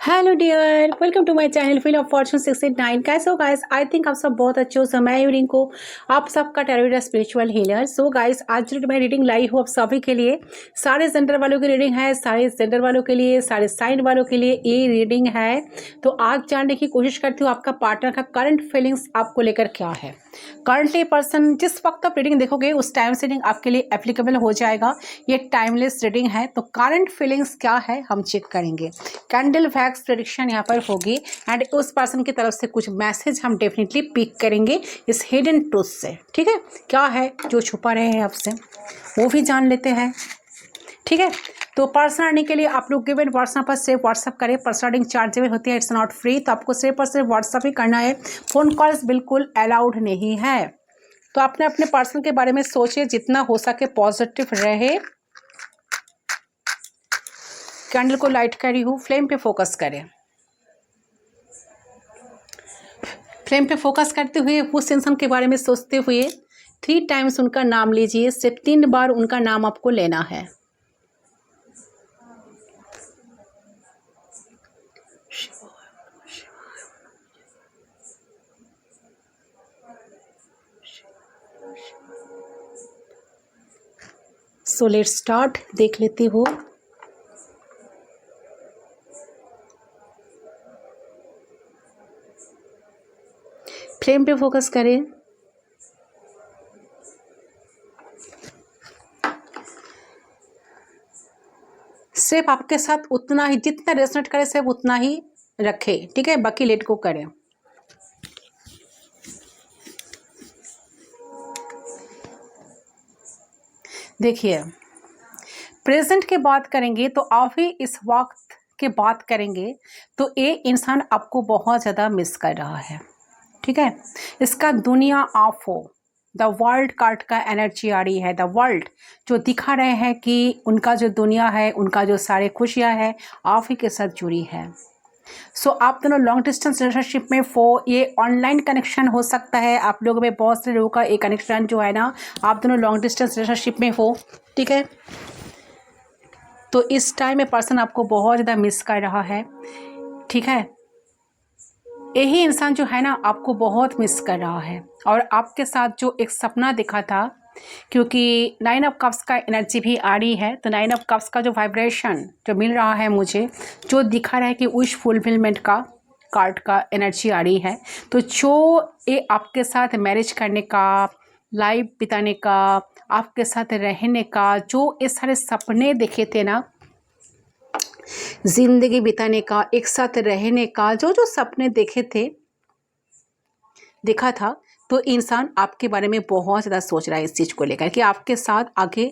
Hello dear, welcome to my channel feel of fortune 69। कैसे हो guys? I think आप सब बहुत अच्छे हो। मैं यूरिन को आप सबका टेरोइड स्पिरिचुअल हीलर। सो गाइस, आज जो मैं रीडिंग लाई हूँ आप सभी के लिए, सारे जेंडर वालों की रीडिंग है, सारे जेंडर वालों के लिए, सारे साइन वालों के लिए ये रीडिंग है। तो आज जानने की कोशिश करती हूँ आपका पार्टनर का करंट फीलिंग्स आपको लेकर क्या है। करंटली पर्सन जिस वक्त आप रीडिंग देखोगे उस टाइम से रीडिंग आपके लिए एप्लीकेबल हो जाएगा। ये टाइमलेस रीडिंग है। तो करंट फीलिंग्स क्या है हम चेक करेंगे। कैंडल वैक्स प्रेडिक्शन यहाँ पर होगी एंड उस पर्सन की तरफ से कुछ मैसेज हम डेफिनेटली पिक करेंगे इस हिडन ट्रूथ से। ठीक है, क्या है जो छुपा रहे हैं आपसे वो भी जान लेते हैं। ठीक है, तो पर्सन आने के लिए आप लोग गिवन पर्सन पर सिर्फ व्हाट्सअप करें। पर्सनलिंग चार्जेबल होती है, इट्स नॉट फ्री। तो आपको सिर्फ और सिर्फ व्हाट्सअप ही करना है, फोन कॉल्स बिल्कुल अलाउड नहीं है। तो आपने अपने पर्सन के बारे में सोचिए, जितना हो सके पॉजिटिव रहे। कैंडल को लाइट करी हूँ, फ्लेम पे फोकस करें। फ्लेम पे फोकस करते हुए उस इंसान के बारे में सोचते हुए 3 टाइम्स उनका नाम लीजिए। सिर्फ 3 बार उनका नाम आपको लेना है। So let's start. देख लेती हूँ। फ्लेम पे फोकस करें। सिर्फ आपके साथ उतना ही, जितना रेजोनेट करे सिर्फ उतना ही रखें। ठीक है, बाकी लेट को करें। देखिए, प्रेजेंट की बात करेंगे तो आप ही इस वक्त की बात करेंगे तो ये इंसान आपको बहुत ज़्यादा मिस कर रहा है। ठीक है, इसका दुनिया आप हो। द वर्ल्ड कार्ड का एनर्जी आ रही है। द वर्ल्ड जो दिखा रहे हैं कि उनका जो दुनिया है, उनका जो सारे खुशियाँ है आप ही के साथ जुड़ी है। सो आप दोनों लॉन्ग डिस्टेंस रिलेशनशिप में ये ऑनलाइन कनेक्शन हो सकता है। आप लोगों में बहुत से लोगों का एक कनेक्शन जो है ना, आप दोनों लॉन्ग डिस्टेंस रिलेशनशिप में हो। ठीक है, तो इस टाइम में पर्सन आपको बहुत ज़्यादा मिस कर रहा है। ठीक है, यही इंसान जो है ना आपको बहुत मिस कर रहा है और आपके साथ जो एक सपना दिखा था, क्योंकि 9 ऑफ कप्स का एनर्जी भी आ रही है। तो 9 ऑफ कप्स का जो वाइब्रेशन जो मिल रहा है मुझे, जो दिखा रहा है कि विश फुलफिलमेंट का कार्ड का एनर्जी आ रही है। तो जो ये आपके साथ मैरिज करने का, लाइफ बिताने का, आपके साथ रहने का, जो ये सारे सपने देखे थे ना, जिंदगी बिताने का, एक साथ रहने का, जो जो सपने देखे थे, देखा था, तो इंसान आपके बारे में बहुत ज़्यादा सोच रहा है इस चीज़ को लेकर कि आपके साथ आगे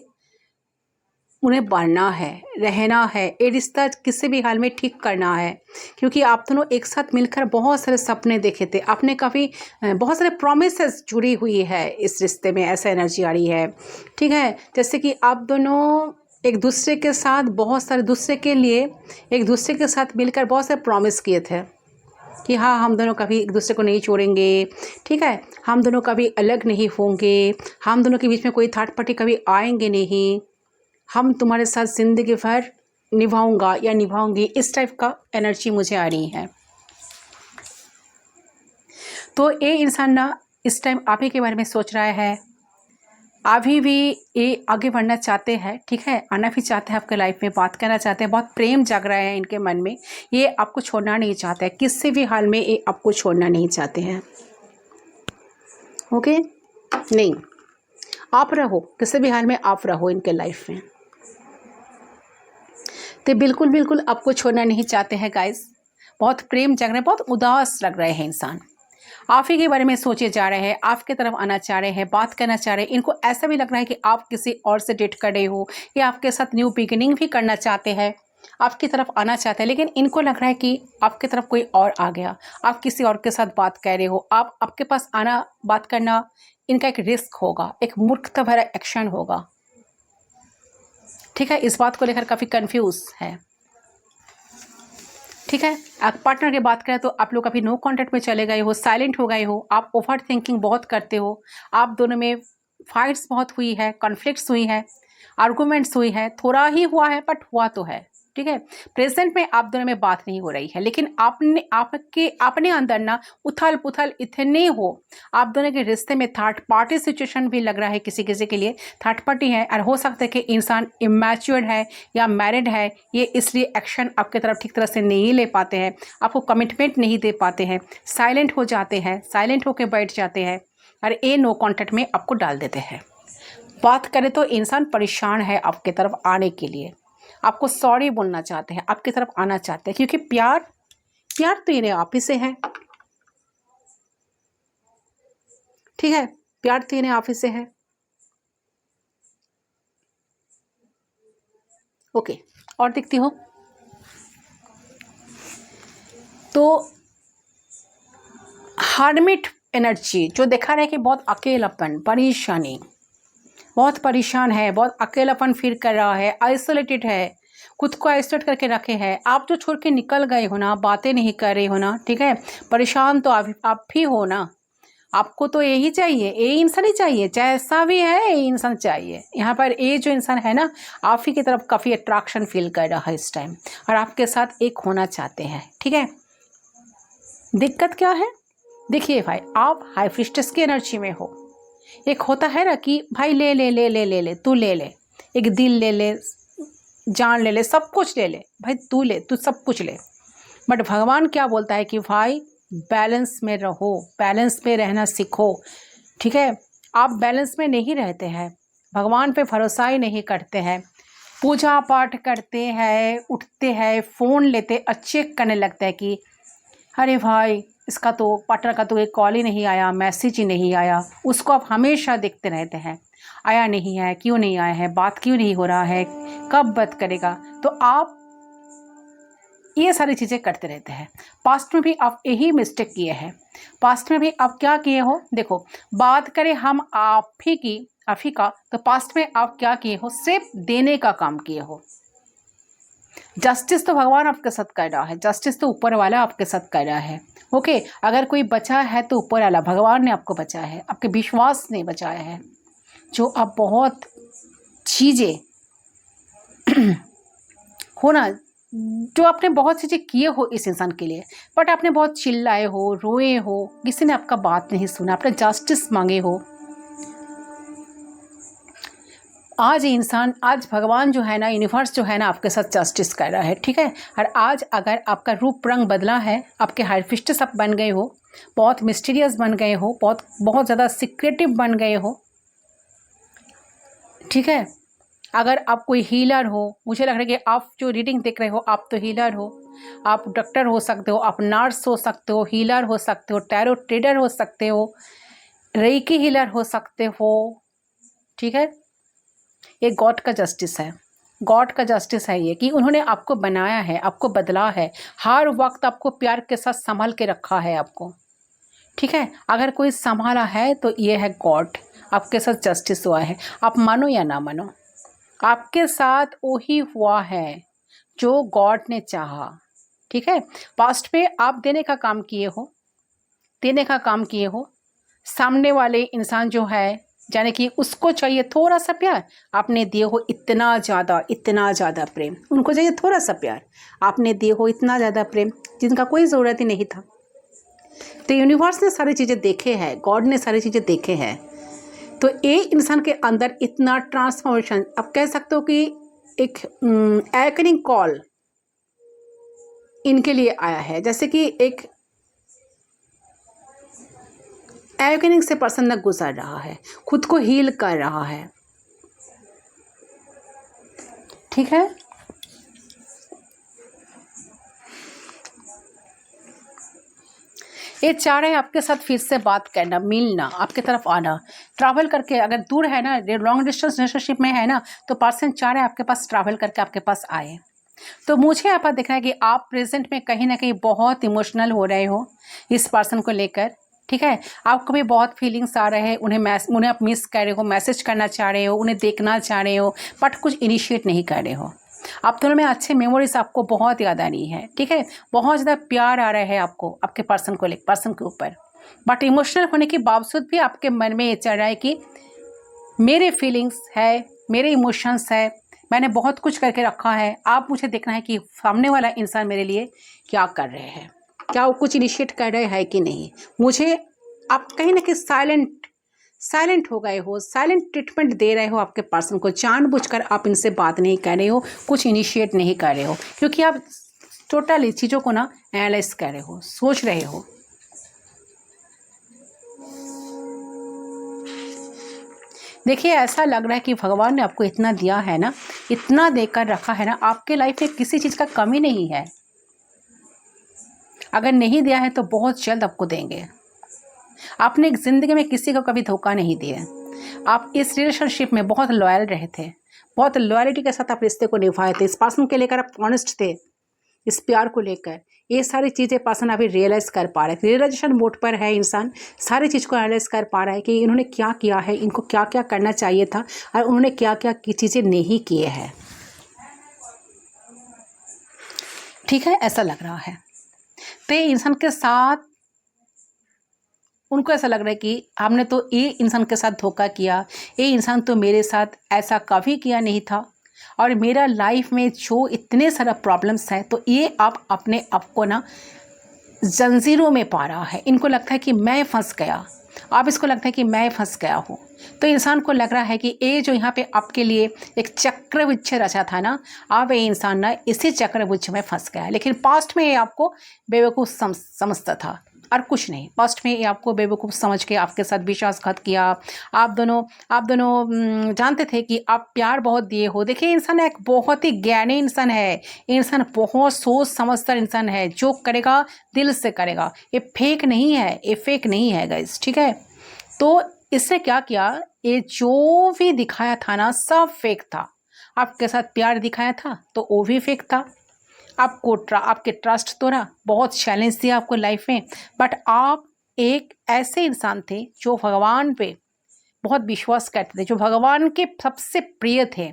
उन्हें बढ़ना है, रहना है, ये रिश्ता किसी भी हाल में ठीक करना है। क्योंकि आप दोनों एक साथ मिलकर बहुत सारे सपने देखे थे। आपने काफ़ी बहुत सारे प्रॉमिसेस जुड़ी हुई है इस रिश्ते में, ऐसा एनर्जी आ रही है। ठीक है, जैसे कि आप दोनों एक दूसरे के साथ बहुत सारे, दूसरे के लिए एक दूसरे के साथ मिलकर बहुत सारे प्रॉमिस किए थे कि हाँ, हम दोनों कभी एक दूसरे को नहीं छोड़ेंगे। ठीक है, हम दोनों कभी अलग नहीं होंगे, हम दोनों के बीच में कोई थर्ड पार्टी कभी आएंगे नहीं, हम तुम्हारे साथ ज़िंदगी भर निभाऊंगा या निभाऊंगी, इस टाइप का एनर्जी मुझे आ रही है। तो ये इंसान ना इस टाइम आप ही के बारे में सोच रहा है। अभी भी ये आगे बढ़ना चाहते हैं। ठीक है, आना भी चाहते हैं आपके लाइफ में, बात करना चाहते हैं, बहुत प्रेम जाग रहा है इनके मन में। ये आपको छोड़ना नहीं चाहते हैं, किसी भी हाल में ये आपको छोड़ना नहीं चाहते हैं। ओके, नहीं, आप रहो, किसी भी हाल में आप रहो इनके लाइफ में। तो बिल्कुल बिल्कुल आपको छोड़ना नहीं चाहते हैं गाइस। बहुत प्रेम जग रहे हैं, बहुत उदास लग रहे हैं इंसान। आप ही के बारे में सोचे जा रहे हैं, आपके तरफ आना चाह रहे हैं, बात करना चाह रहे हैं। इनको ऐसा भी लग रहा है कि आप किसी और से डेट कर रहे हो या आपके साथ न्यू बिगिनिंग भी करना चाहते हैं, आपकी तरफ आना चाहते हैं। लेकिन इनको लग रहा है कि आपकी तरफ कोई और आ गया, आप किसी और के साथ बात कर रहे हो। आपके पास आना, बात करना इनका एक रिस्क होगा, एक मूर्खता भरा एक्शन होगा। ठीक है, इस बात को लेकर काफ़ी कंफ्यूज है। ठीक है, आप पार्टनर की बात करें तो आप लोग अभी नो कांटेक्ट में चले गए हो, साइलेंट हो गए हो, आप ओवर थिंकिंग बहुत करते हो। आप दोनों में फाइट्स बहुत हुई है, कॉन्फ्लिक्ट्स हुई है, आर्गूमेंट्स हुई है, थोड़ा ही हुआ है बट हुआ तो है। ठीक है। प्रेजेंट में आप दोनों में बात नहीं हो रही है, लेकिन अपने अंदर ना उथल पुथल इतने हो, आप दोनों के रिश्ते में थर्ड पार्टी सिचुएशन भी लग रहा है, किसी किसी के लिए थर्ड पार्टी है। और हो सकता है कि इंसान इमैच्योर्ड है या मैरिड है, ये इसलिए एक्शन आपके तरफ ठीक तरह से नहीं ले पाते हैं, आपको कमिटमेंट नहीं दे पाते हैं, साइलेंट हो जाते हैं, साइलेंट होकर बैठ जाते हैं और ये नो कॉन्टैक्ट में आपको डाल देते हैं। बात करें तो इंसान परेशान है आपके तरफ आने के लिए, आपको सॉरी बोलना चाहते हैं, आपकी तरफ आना चाहते हैं, क्योंकि प्यार तो इन्हें आप ही से है, ठीक है। प्यार तो इन्हें आप ही से है। ओके, और देखती हो तो हार्मिट एनर्जी जो देखा रहा है कि बहुत अकेलापन, परेशानी, बहुत परेशान है, बहुत अकेलापन फील कर रहा है, आइसोलेटेड है, खुद को आइसोलेट करके रखे हैं। आप जो छोड़ के निकल गए हो ना, बातें नहीं कर रहे हो ना, ठीक है, परेशान तो आप ही हो ना। आपको तो यही चाहिए, ये इंसान ही चाहिए, जैसा भी है ये इंसान चाहिए। यहाँ पर ये जो इंसान है ना, आप ही की तरफ काफ़ी अट्रैक्शन फील कर रहा है इस टाइम, और आपके साथ एक होना चाहते हैं, ठीक है। दिक्कत क्या है, देखिए भाई, आप हाई प्रीस्टेस की एनर्जी में हो। एक होता है ना कि भाई ले ले ले ले ले ले तू ले ले, एक दिल ले ले, जान ले ले, सब कुछ ले ले भाई, तू ले, तू सब कुछ ले। बट भगवान क्या बोलता है कि भाई बैलेंस में रहो, बैलेंस में रहना सीखो, ठीक है। आप बैलेंस में नहीं रहते हैं, भगवान पे भरोसा ही नहीं करते हैं, पूजा पाठ करते हैं, उठते हैं, फ़ोन लेते, अच्छे करने लगता है कि अरे भाई इसका तो पार्टनर का तो एक कॉल ही नहीं आया, मैसेज ही नहीं आया, उसको आप हमेशा देखते रहते हैं, आया नहीं है, क्यों नहीं आया है, बात क्यों नहीं हो रहा है, कब बात करेगा। तो आप ये सारी चीज़ें करते रहते हैं। पास्ट में भी आप यही मिस्टेक किए हैं, पास्ट में भी आप क्या किए हो, देखो बात करें हम आप ही का, तो पास्ट में आप क्या किए हो, सिर्फ देने का काम किए हो। जस्टिस तो भगवान आपके साथ कर रहा है, जस्टिस तो ऊपर वाला आपके साथ कर रहा है, ओके। अगर कोई बचा है तो ऊपर वाला भगवान ने आपको बचाया है, आपके विश्वास ने बचाया है। जो आप बहुत चीज़ें हो ना, जो आपने बहुत चीज़ें किए हो इस इंसान के लिए, बट आपने बहुत चिल्लाए हो, रोए हो, किसी ने आपका बात नहीं सुना, आपने जस्टिस मांगे हो। आज इंसान, आज भगवान जो है ना, यूनिवर्स जो है ना, आपके साथ जस्टिस कर रहा है, ठीक है। और आज अगर आपका रूप रंग बदला है, आपके हाइफिस्टस आप बन गए हो, बहुत मिस्टीरियस बन गए हो, बहुत ज़्यादा सीक्रेटिव बन गए हो, ठीक है। अगर आप कोई हीलर हो, मुझे लग रहा है कि आप जो रीडिंग देख रहे हो आप तो हीलर हो, आप डॉक्टर हो सकते हो, आप नर्स हो सकते हो, हीलर हो सकते हो, टैरो ट्रेडर हो सकते हो, रेकी हीलर हो सकते हो, ठीक है। ये गॉड का जस्टिस है, गॉड का जस्टिस है ये, कि उन्होंने आपको बनाया है, आपको बदला है, हर वक्त आपको प्यार के साथ संभाल के रखा है आपको, ठीक है। अगर कोई संभाला है तो ये है गॉड, आपके साथ जस्टिस हुआ है। आप मानो या ना मानो, आपके साथ वही हुआ है जो गॉड ने चाहा, ठीक है। पास्ट में आप देने का काम किए हो, देने का काम किए हो, सामने वाले इंसान जो है, जाने कि उसको चाहिए थोड़ा सा प्यार, आपने दिए हो इतना ज़्यादा प्रेम, उनको चाहिए थोड़ा सा प्यार, आपने दिए हो इतना ज़्यादा प्रेम जिनका कोई ज़रूरत ही नहीं था। तो यूनिवर्स ने सारी चीज़ें देखे हैं, गॉड ने सारी चीज़ें देखे हैं, तो ये इंसान के अंदर इतना ट्रांसफॉर्मेशन, आप कह सकते हो कि एक एवकनिंग कॉल इनके लिए आया है, जैसे कि एक एवकनिंग से पर्सन न गुजर रहा है, खुद को हील कर रहा है, ठीक है। ये चाह रहे हैं आपके साथ फिर से बात करना, मिलना, आपके तरफ आना, ट्रैवल करके, अगर दूर है ना, लॉन्ग डिस्टेंस रिलेशनशिप में है ना, तो पर्सन चाह रहे हैं आपके पास ट्रैवल करके आपके पास आए। तो मुझे यहाँ पर दिख रहा है कि आप प्रेजेंट में कहीं ना कहीं बहुत इमोशनल हो रहे हो इस पर्सन को लेकर, ठीक है। आपको भी बहुत फीलिंग्स आ रहे हैं, उन्हें आप मिस कर रहे हो, मैसेज करना चाह रहे हो, उन्हें देखना चाह रहे हो, बट कुछ इनिशिएट नहीं कर रहे हो। आप दोनों में अच्छे मेमोरीज आपको बहुत याद आ रही है, ठीक है। बहुत ज़्यादा प्यार आ रहा है आपको आपके पर्सन को लेकर, पर्सन के ऊपर, बट इमोशनल होने के बावजूद भी आपके मन में ये चल रहा है कि मेरे फीलिंग्स है, मेरे इमोशंस है, मैंने बहुत कुछ करके रखा है, आप मुझे देखना है कि सामने वाला इंसान मेरे लिए क्या कर रहे हैं, क्या वो कुछ इनिशिएट कर रहे हैं कि नहीं। मुझे आप कहीं ना कहीं साइलेंट हो गए हो, साइलेंट ट्रीटमेंट दे रहे हो आपके पर्सन को, जानबूझकर आप इनसे बात नहीं कर रहे हो, कुछ इनिशिएट नहीं कर रहे हो, क्योंकि आप टोटली चीज़ों को ना एनालाइज कर रहे हो, सोच रहे हो। देखिए ऐसा लग रहा है कि भगवान ने आपको इतना दिया है ना, इतना देकर रखा है ना, आपके लाइफ में किसी चीज़ का कमी नहीं है। अगर नहीं दिया है तो बहुत जल्द आपको देंगे। आपने एक ज़िंदगी में किसी को कभी धोखा नहीं दिया। आप इस रिलेशनशिप में बहुत लॉयल रहे थे, बहुत लॉयलिटी के साथ आप रिश्ते को निभाए थे, इस पर्सन के लेकर आप ऑनेस्ट थे, इस प्यार को लेकर। ये सारी चीज़ें पर्सन अभी रियलाइज़ कर पा रहे थे, रियलाइजेशन मोड पर है इंसान, सारी चीज़ को एनालाइज कर पा रहा है कि इन्होंने क्या किया है, इनको क्या क्या करना चाहिए था और उन्होंने क्या क्या चीज़ें नहीं किए हैं। ठीक है, ऐसा लग रहा है। तो इंसान के साथ उनको ऐसा लग रहा है कि हमने तो ये इंसान के साथ धोखा किया, ये इंसान तो मेरे साथ ऐसा कभी किया नहीं था, और मेरा लाइफ में जो इतने सारा प्रॉब्लम्स है, तो ये आप अपने आप को ना जंजीरों में पा रहा है। इनको लगता है कि मैं फंस गया, आप इसको लगता है कि मैं फंस गया हूँ। तो इंसान को लग रहा है कि ये जो यहाँ पे आपके लिए एक चक्रवृक्ष रचा था ना, अब ये इंसान ना इसी चक्रवृक्ष में फंस गया है। लेकिन पास्ट में ये आपको बेवकूफ़ समझता था और कुछ नहीं। पास्ट में ये आपको बेवकूफ़ समझ के आपके साथ विश्वासघात किया। आप दोनों जानते थे कि आप प्यार बहुत दिए हो। देखिए इंसान एक बहुत ही ज्ञानी इंसान है, इंसान बहुत सोच समझदार इंसान है, जो करेगा दिल से करेगा। ये फेक नहीं है, ये फेक नहीं है गाइस, ठीक है। तो इसने क्या किया, ये जो भी दिखाया था ना सब फेक था। आपके साथ प्यार दिखाया था तो वो भी फेक था। आपके ट्रस्ट तोड़ा, बहुत चैलेंज दिया आपको लाइफ में, बट आप एक ऐसे इंसान थे जो भगवान पे बहुत विश्वास करते थे, जो भगवान के सबसे प्रिय थे।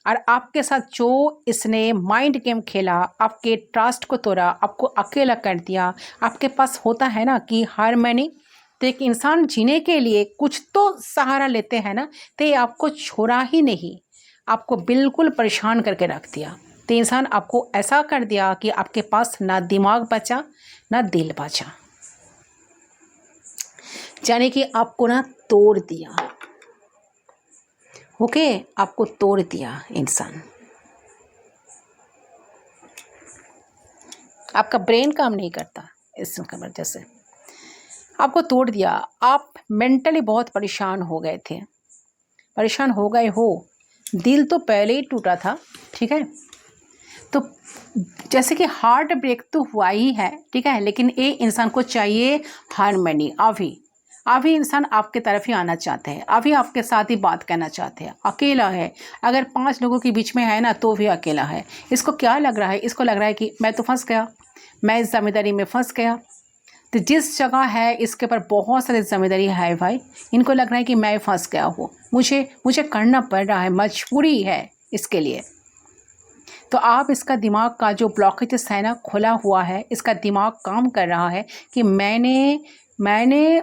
और आपके साथ जो इसने माइंड गेम खेला, आपके ट्रस्ट को तोड़ा, आपको अकेला कर दिया। आपके पास होता है ना कि हार मैनी, तो एक इंसान जीने के लिए कुछ तो सहारा लेते हैं ना, तो ये आपको छोड़ा ही नहीं, आपको बिल्कुल परेशान करके रख दिया। तो इंसान आपको ऐसा कर दिया कि आपके पास ना दिमाग बचा ना दिल बचा, यानी कि आपको ना तोड़ दिया। ओके, आपको तोड़ दिया इंसान। आपका ब्रेन काम नहीं करता इस वजह से आपको तोड़ दिया। आप मेंटली बहुत परेशान हो गए थे, परेशान हो गए हो। दिल तो पहले ही टूटा था, ठीक है। तो जैसे कि हार्ट ब्रेक तो हुआ ही है, ठीक है, लेकिन ये इंसान को चाहिए हार्मनी। अभी इंसान आपके तरफ ही आना चाहते हैं, अभी आपके साथ ही बात करना चाहते हैं। अकेला है, अगर 5 लोगों के बीच में है ना तो भी अकेला है। इसको क्या लग रहा है, इसको लग रहा है कि मैं तो फंस गया, मैं इस जिम्मेदारी में फंस गया। तो जिस जगह है इसके ऊपर बहुत सारी जिम्मेदारी है भाई, इनको लग रहा है कि मैं फंस गया हूँ, मुझे करना पड़ रहा है, मजबूरी है इसके लिए। तो आप इसका दिमाग का जो ब्लॉकेजेस है ना खुला हुआ है, इसका दिमाग काम कर रहा है कि मैंने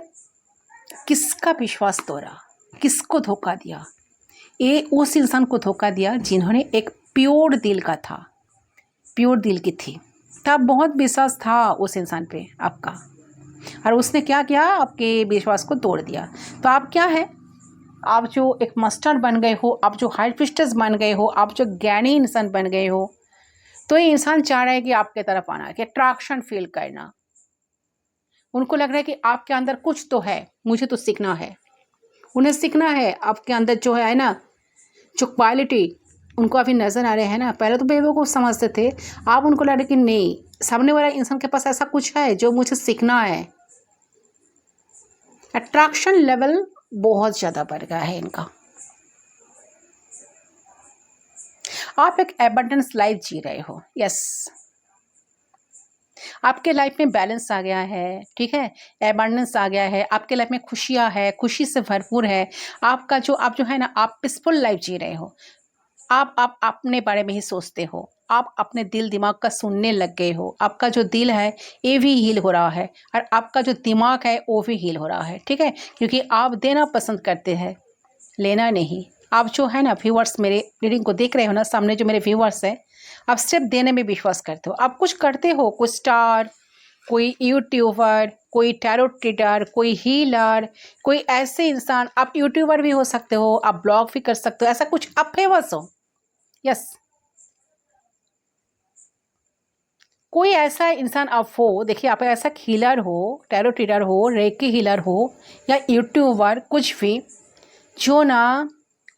किसका विश्वास तोड़ा, किसको धोखा दिया। ये उस इंसान को धोखा दिया जिन्होंने एक प्योर दिल का था, प्योर दिल की थी, तब बहुत विश्वास था उस इंसान पे आपका, और उसने क्या किया, आपके विश्वास को तोड़ दिया। तो आप क्या है, आप जो एक मास्टर बन गए हो, आप जो हाई प्रिस्टेस बन गए हो, आप जो ज्ञानी इंसान बन गए हो। तो ये इंसान चाह रहा है कि आपके तरफ आना, कि अट्रैक्शन फील करना। उनको लग रहा है कि आपके अंदर कुछ तो है, मुझे तो सीखना है, उन्हें सीखना है आपके अंदर जो है ना, जो क्वालिटी उनको अभी नज़र आ रहे हैं ना। पहले तो बेवकूफ़ समझते थे, आप उनको लग रहा है कि नहीं, सामने वाला इंसान के पास ऐसा कुछ है जो मुझे सीखना है। अट्रैक्शन लेवल बहुत ज़्यादा बढ़ गया है इनका। आप एक एबंडेंस लाइफ जी रहे हो, यस, आपके लाइफ में बैलेंस आ गया है, ठीक है, एबंडेंस आ गया है, आपके लाइफ में खुशियाँ है, खुशी से भरपूर है। आप जो है ना, आप पीसफुल लाइफ जी रहे हो। आप अपने बारे में ही सोचते हो, आप अपने दिल दिमाग का सुनने लग गए हो। आपका जो दिल है ये भी हील हो रहा है, और आपका जो दिमाग है वो भी हील हो रहा है, ठीक है, क्योंकि आप देना पसंद करते हैं, लेना नहीं। आप जो है ना व्यूअर्स, मेरे रीडिंग को देख रहे हो ना, सामने जो मेरे व्यूअर्स हैं, आप सिर्फ देने में विश्वास करते हो। आप कुछ करते हो, कोई स्टार, कोई यूट्यूबर, कोई टैरो रीडर, कोई हीलर, कोई ऐसे इंसान, आप यूट्यूबर भी हो सकते हो, आप ब्लॉग भी कर सकते हो, ऐसा कुछ आप फेमस हो। यस, कोई ऐसा इंसान आप हो, देखिए आप ऐसा हीलर हो, टैरो रीडर हो, रेकी हीलर हो, या यूट्यूबर, कुछ भी, जो ना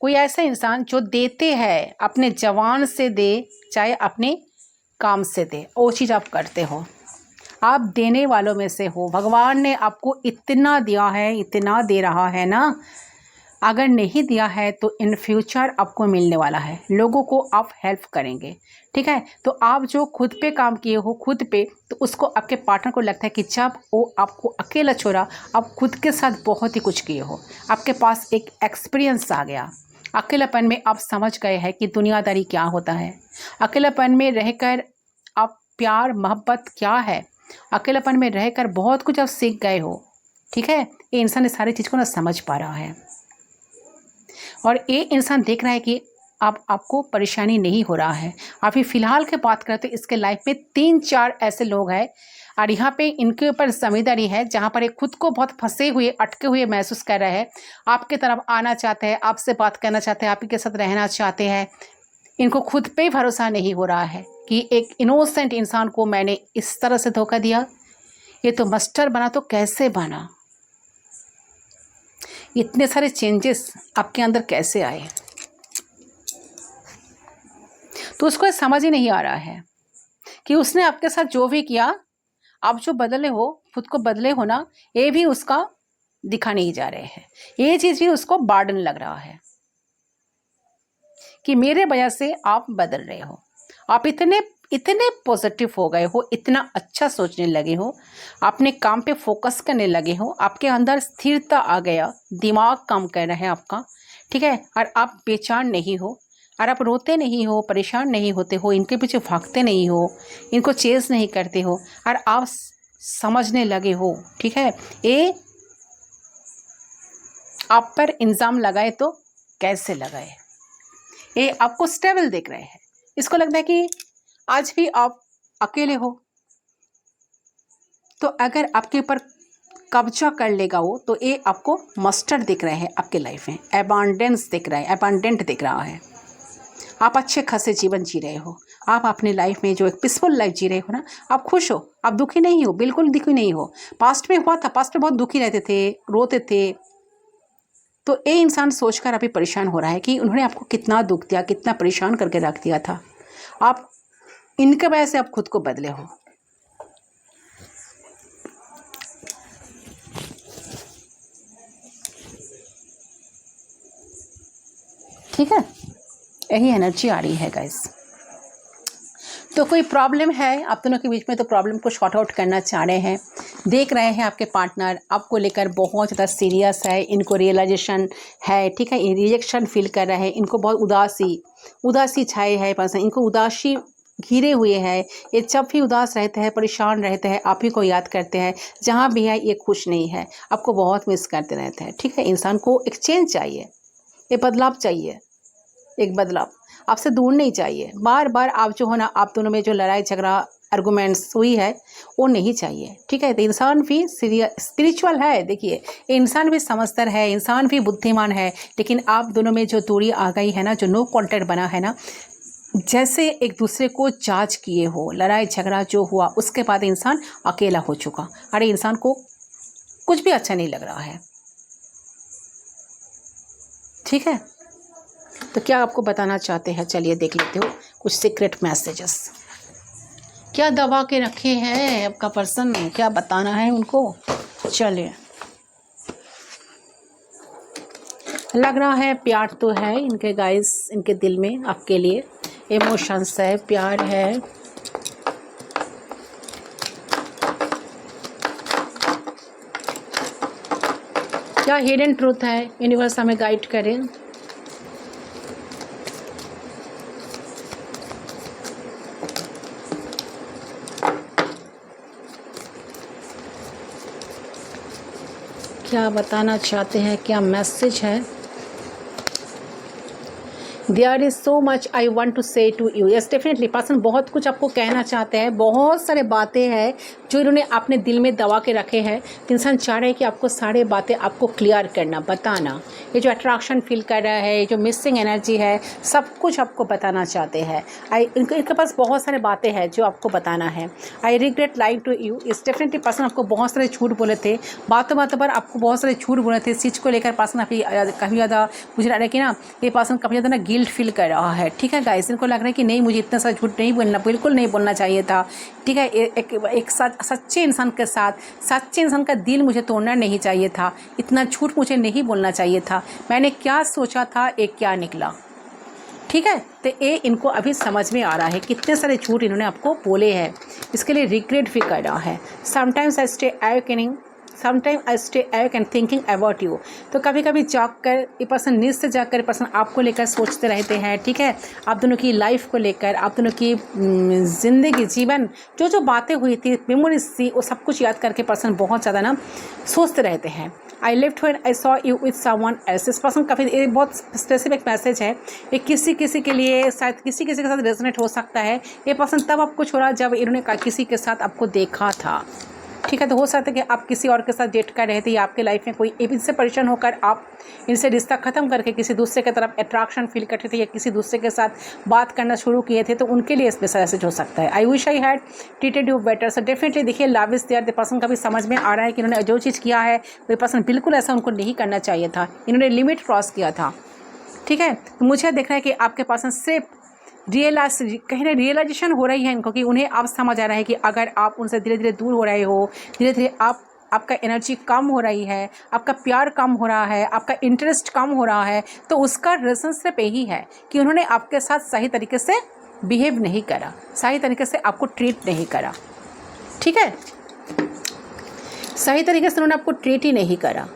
कोई ऐसा इंसान जो देते हैं, अपने जवान से दे, चाहे अपने काम से दे, वो चीज़ आप करते हो। आप देने वालों में से हो। भगवान ने आपको इतना दिया है, इतना दे रहा है ना, अगर नहीं दिया है तो इन फ्यूचर आपको मिलने वाला है। लोगों को आप हेल्प करेंगे, ठीक है। तो आप जो खुद पे काम किए हो, खुद पे, तो उसको आपके पार्टनर को लगता है कि जब वो आपको अकेला छोड़ा, आप खुद के साथ बहुत ही कुछ किए हो, आपके पास एक एक्सपीरियंस आ गया। अकेलापन में आप समझ गए हैं कि दुनियादारी क्या होता है। अकेलापन में रहकर आप प्यार मोहब्बत क्या है, अकेलापन में रहकर बहुत कुछ आप सीख गए हो, ठीक है। ये इंसान इस सारी चीज़ को ना समझ पा रहा है, और ये इंसान देख रहा है कि आपको परेशानी नहीं हो रहा है। अभी फ़िलहाल की बात करते हैं, इसके लाइफ में 3-4 ऐसे लोग हैं, और यहाँ पे इनके ऊपर ज़िम्मेदारी है, जहाँ पर ये खुद को बहुत फंसे हुए, अटके हुए महसूस कर रहे हैं। आपके तरफ आना चाहते हैं, आपसे बात करना चाहते हैं, आप ही के साथ रहना चाहते हैं। इनको खुद पे भरोसा नहीं हो रहा है कि एक इनोसेंट इंसान को मैंने इस तरह से धोखा दिया, ये तो मास्टर बना तो कैसे बना, इतने सारे चेंजेस आपके अंदर कैसे आए। तो उसको समझ ही नहीं आ रहा है कि उसने आपके साथ जो भी किया, आप जो बदले हो, खुद को बदले हो ना, ये भी उसका दिखा नहीं जा रहे हैं। ये चीज़ भी उसको बर्डन लग रहा है कि मेरे वजह से आप बदल रहे हो, आप इतने इतने पॉजिटिव हो गए हो, इतना अच्छा सोचने लगे हो, अपने काम पे फोकस करने लगे हो, आपके अंदर स्थिरता आ गया, दिमाग काम कर रहा है आपका, ठीक है। और आप बेचैन नहीं हो, और आप रोते नहीं हो, परेशान नहीं होते हो, इनके पीछे भागते नहीं हो, इनको चेस नहीं करते हो, और आप समझने लगे हो, ठीक है। ये आप पर इल्ज़ाम लगाए तो कैसे लगाए, ये आपको स्टेबल देख रहे हैं। इसको लगता है कि आज भी आप अकेले हो, तो अगर आपके ऊपर कब्जा कर लेगा वो, तो ये आपको मस्टर्ड दिख रहे हैं आपके लाइफ में, एबंडेंस दिख रहा है, एबंडेंट दिख रहा है। आप अच्छे खासे जीवन जी रहे हो, आप अपने लाइफ में जो एक पीसफुल लाइफ जी रहे हो ना, आप खुश हो, आप दुखी नहीं हो, बिल्कुल दुखी नहीं हो। पास्ट में हुआ था, पास्ट में बहुत दुखी रहते थे, रोते थे, तो ये इंसान सोचकर अभी परेशान हो रहा है कि उन्होंने आपको कितना दुख दिया, कितना परेशान करके रख दिया था। आप इनके वजह से आप खुद को बदले हो। ठीक है, यही एनर्जी आ रही है गाइस। तो कोई प्रॉब्लम है आप दोनों के बीच में, तो प्रॉब्लम को शॉर्ट आउट करना चाह रहे हैं। देख रहे हैं आपके पार्टनर आपको लेकर बहुत ज़्यादा सीरियस है, इनको रियलाइजेशन है, ठीक है। रिजेक्शन फील कर रहे हैं, इनको बहुत उदासी छाए है, पर्सन इनको उदासी घिरे हुए हैं। ये जब भी उदास रहते हैं, परेशान रहते हैं, आप ही को याद करते हैं। जहाँ भी है ये खुश नहीं है, आपको बहुत मिस करते रहते हैं, ठीक है। इंसान को एक चेंज चाहिए, एक बदलाव चाहिए, एक बदलाव आपसे दूर नहीं चाहिए। बार बार आप जो हो ना, आप दोनों में जो लड़ाई झगड़ा आर्गूमेंट्स हुई है, वो नहीं चाहिए, ठीक है। तो इंसान भी स्पिरिचुअल है, देखिए इंसान भी समझदार है, इंसान भी बुद्धिमान है, लेकिन आप दोनों में जो दूरी आ गई है ना, जो नो कॉन्टैक्ट बना है ना, जैसे एक दूसरे को जांच किए हो, लड़ाई झगड़ा जो हुआ उसके बाद इंसान अकेला हो चुका। अरे इंसान को कुछ भी अच्छा नहीं लग रहा है, ठीक है। तो क्या आपको बताना चाहते हैं, चलिए देख लेते हो कुछ सीक्रेट मैसेजेस। क्या दबा के रखे हैं आपका पर्सन, क्या बताना है उनको, चलिए। लग रहा है प्यार तो है इनके गाइस, इनके दिल में आपके लिए इमोशंस है, प्यार है। क्या हिडन ट्रूथ है, यूनिवर्स हमें गाइड करें। क्या बताना चाहते हैं, क्या मैसेज है। There is so much I want to say to you. Yes definitely person बहुत कुछ आपको कहना चाहते हैं, बहुत सारे बातें हैं जो इन्होंने अपने दिल में दबा के रखे हैं। इंसान चाह रहे हैं कि आपको सारे बातें आपको क्लियर करना, बताना। ये जो अट्रैक्शन फील कर रहा है, ये जो मिसिंग एनर्जी है, सब कुछ आपको बताना चाहते हैं। इनके पास बहुत सारे बातें हैं जो आपको बताना है। I regret lying to you. इस डेफिनेटली पर्सन आपको बहुत सारे झूठ बोले थे, बातों बातों पर आपको बहुत सारे झूठ बोले थे। इस चीज़ को लेकर पर्सन अभी काफ़ी ज़्यादा मुझे लग रहा है कि ना ये पर्सन काफ़ी ज़्यादा ना गिल्ट फील कर रहा है। ठीक है गाइस, इनको लग रहा है कि नहीं, मुझे इतना सा झूठ नहीं बोलना, बिल्कुल नहीं बोलना चाहिए था। ठीक है, एक सच्चे इंसान के साथ, सच्चे इंसान का दिल मुझे तोड़ना नहीं चाहिए था, इतना झूठ मुझे नहीं बोलना चाहिए था। मैंने क्या सोचा था, एक क्या निकला। ठीक है, तो ये इनको अभी समझ में आ रहा है कितने सारे झूठ इन्होंने आपको बोले हैं। इसके लिए रिग्रेट भी कर रहा है। Sometimes I stay awakening, sometime I stay awake and thinking about you. तो कभी कभी जाग कर ये पर्सन, नींद से जाग कर पर्सन आपको लेकर सोचते रहते हैं। ठीक है, आप दोनों की लाइफ को लेकर, आप दोनों की ज़िंदगी, जीवन, जो जो बातें हुई थी, मेमोरीज थी, वो सब कुछ याद करके पर्सन बहुत ज़्यादा ना सोचते रहते हैं। I left when I saw you with someone else. इस पर्सन काफ़ी, ये बहुत स्पेसिफिक मैसेज है। ये किसी किसी के लिए, शायद किसी किसी के साथ रेजोनेट हो सकता है। ये पर्सन तब आपको छोड़ा जब इन्होंने किसी के साथ आपको देखा था। ठीक है, तो हो सकता है कि आप किसी और के साथ डेट कर रहे थे, या आपके लाइफ में कोई इनसे परेशान होकर आप इनसे रिश्ता ख़त्म करके किसी दूसरे की तरफ अट्रैक्शन फील करते थे, या किसी दूसरे के साथ बात करना शुरू किए थे, तो उनके लिए इस मैसेज हो सकता है। I wish I had treated you better. So definitely देखिए, love is there. The person का भी समझ में आ रहा है कि इन्होंने जो चीज़ किया है, वो पर्सन बिल्कुल ऐसा उनको नहीं करना चाहिए था। इन्होंने लिमिट क्रॉस किया था। ठीक है, तो मुझे देख रहा है कि आपके पर्सन सिर्फ कहीं ना रियलाइजेशन हो रही है इनको, कि उन्हें अब समझ आ रहा है कि अगर आप उनसे धीरे धीरे दूर हो रहे हो, धीरे धीरे आपका एनर्जी कम हो रही है, आपका प्यार कम हो रहा है, आपका इंटरेस्ट कम हो रहा है, तो उसका रीज़न सिर्फ यही है कि उन्होंने आपके साथ सही तरीके से बिहेव नहीं करा, सही तरीके से आपको ट्रीट नहीं करा। ठीक है, सही तरीके से उन्होंने आपको ट्रीट ही नहीं करा।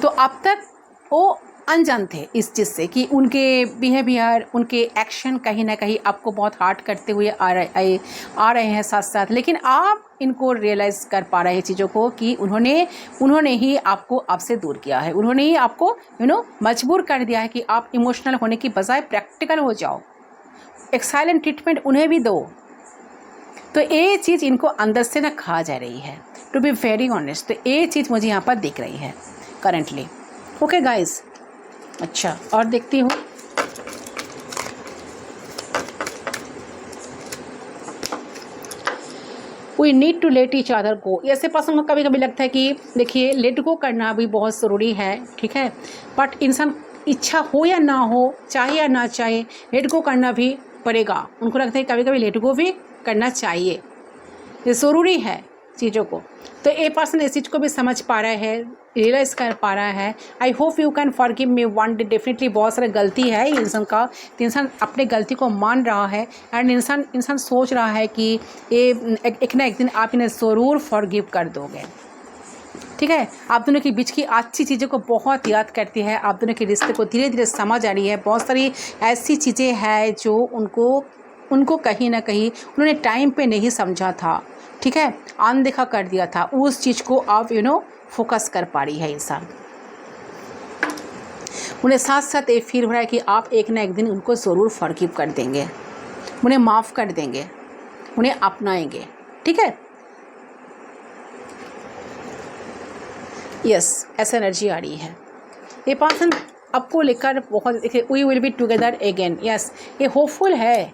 तो अब तक वो अनजान थे इस चीज़ से कि उनके बिहेवियर, उनके एक्शन कहीं ना कहीं आपको बहुत हार्ट करते हुए आ रहे हैं साथ साथ। लेकिन आप इनको रियलाइज़ कर पा रहे हैं चीज़ों को, कि उन्होंने ही आपको आपसे दूर किया है। उन्होंने ही आपको मजबूर कर दिया है कि आप इमोशनल होने की बजाय प्रैक्टिकल हो जाओ, एक साइलेंट ट्रीटमेंट उन्हें भी दो। तो ये चीज़ इनको अंदर से ना खा जा रही है, टू बी वेरी ऑनेस्ट। तो ये चीज़ मुझे यहाँ पर दिख रही है करेंटली। ओके गाइज, अच्छा और देखती हूँ। We need to let each other go. ऐसे पर्सन को कभी कभी लगता है कि देखिए, लेट गो करना भी बहुत ज़रूरी है। ठीक है, बट इंसान इच्छा हो या ना हो, चाहे या ना चाहे, लेट गो करना भी पड़ेगा। उनको लगता है कभी कभी लेट गो भी करना चाहिए, ये ज़रूरी है चीज़ों को। तो ये पर्सन इस चीज़ को भी समझ पा रहा है, रियलाइज़ कर पा रहा है। I hope you can forgive me one day. Definitely बहुत सारा गलती है इंसान का, तो इंसान अपने गलती को मान रहा है, एंड इंसान सोच रहा है कि ये एक ना एक दिन आप इन्हें ज़रूर फॉरगिव कर दोगे। ठीक है, आप दोनों के बीच की अच्छी चीज़ों को बहुत याद करती है, आप दोनों के रिश्ते को धीरे धीरे समझ आ रही है। बहुत सारी ऐसी चीज़ें हैं जो उनको कहीं ना कहीं उन्होंने टाइम पे नहीं समझा था। ठीक है, अनदेखा कर दिया था, उस चीज़ को आप फोकस कर पा रही है इंसान। उन्हें साथ साथ ये फील हो रहा है कि आप एक ना एक दिन उनको ज़रूर फॉरगिव कर देंगे, उन्हें माफ़ कर देंगे, उन्हें अपनाएंगे। ठीक है, यस, ऐसा एनर्जी आ रही है। ये पर्सन आपको लेकर बहुत, we will be together again. Yes, ये होपफुल है।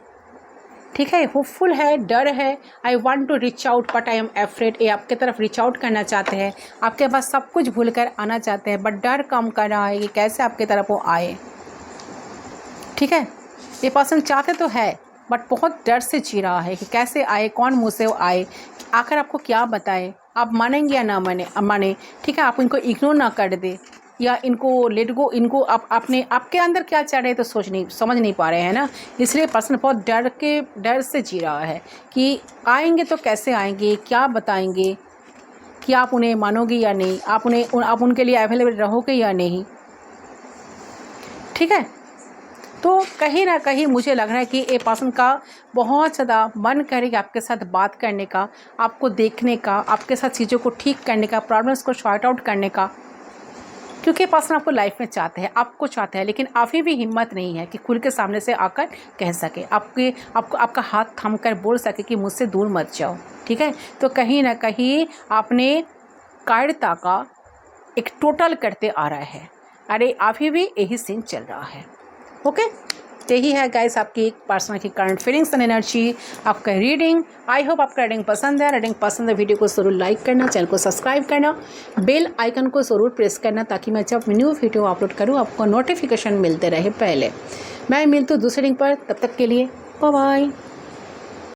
ठीक है, होपफुल है, डर है। I want to reach out but I am afraid. ये आपके तरफ रीच आउट करना चाहते हैं, आपके पास सब कुछ भूल कर आना चाहते हैं, बट डर कम कर रहा है कि कैसे आपके तरफ वो आए। ठीक है, ये पर्सन चाहते तो है, बट बहुत डर से जी रहा है कि कैसे आए, कौन मुँह से वो आए, आकर आपको क्या बताए, आप मानेंगे या ना माने। ठीक है, आप इनको इग्नोर ना कर दे, या इनको लेट गो, इनको आपके अंदर क्या चल रहे तो समझ नहीं पा रहे हैं ना। इसलिए पर्सन बहुत डर से जी रहा है कि आएंगे तो कैसे आएंगे, क्या बताएंगे, कि आप उन्हें मानोगे या नहीं, आप उनके लिए अवेलेबल रहोगे या नहीं। ठीक है, तो कहीं ना कहीं मुझे लग रहा है कि ये पर्सन का बहुत ज़्यादा मन करेगा आपके साथ बात करने का, आपको देखने का, आपके साथ चीज़ों को ठीक करने का, प्रॉब्लम्स को सॉर्ट आउट करने का। क्योंकि पर्सन आपको लाइफ में चाहते हैं, आपको चाहते हैं, लेकिन अभी भी हिम्मत नहीं है कि खुल के सामने से आकर कह सके, आपका हाथ थाम कर बोल सके कि मुझसे दूर मत जाओ। ठीक है, तो कहीं ना कहीं आपने कायरता का एक टोटल करते आ रहा है। अरे अभी भी यही सीन चल रहा है। ओके, यही है गाइस आपकी पर्सनल की करंट फीलिंग्स एंड एनर्जी, आपका रीडिंग। आई होप आपका रीडिंग पसंद है। रीडिंग पसंद है, वीडियो को ज़रूर लाइक करना, चैनल को सब्सक्राइब करना, बेल आइकन को ज़रूर प्रेस करना, ताकि मैं जब न्यू वीडियो अपलोड करूँ आपको नोटिफिकेशन मिलते रहे पहले। मैं मिलती हूँ दूसरे लिंक पर, तब तक के लिए बाय बाय।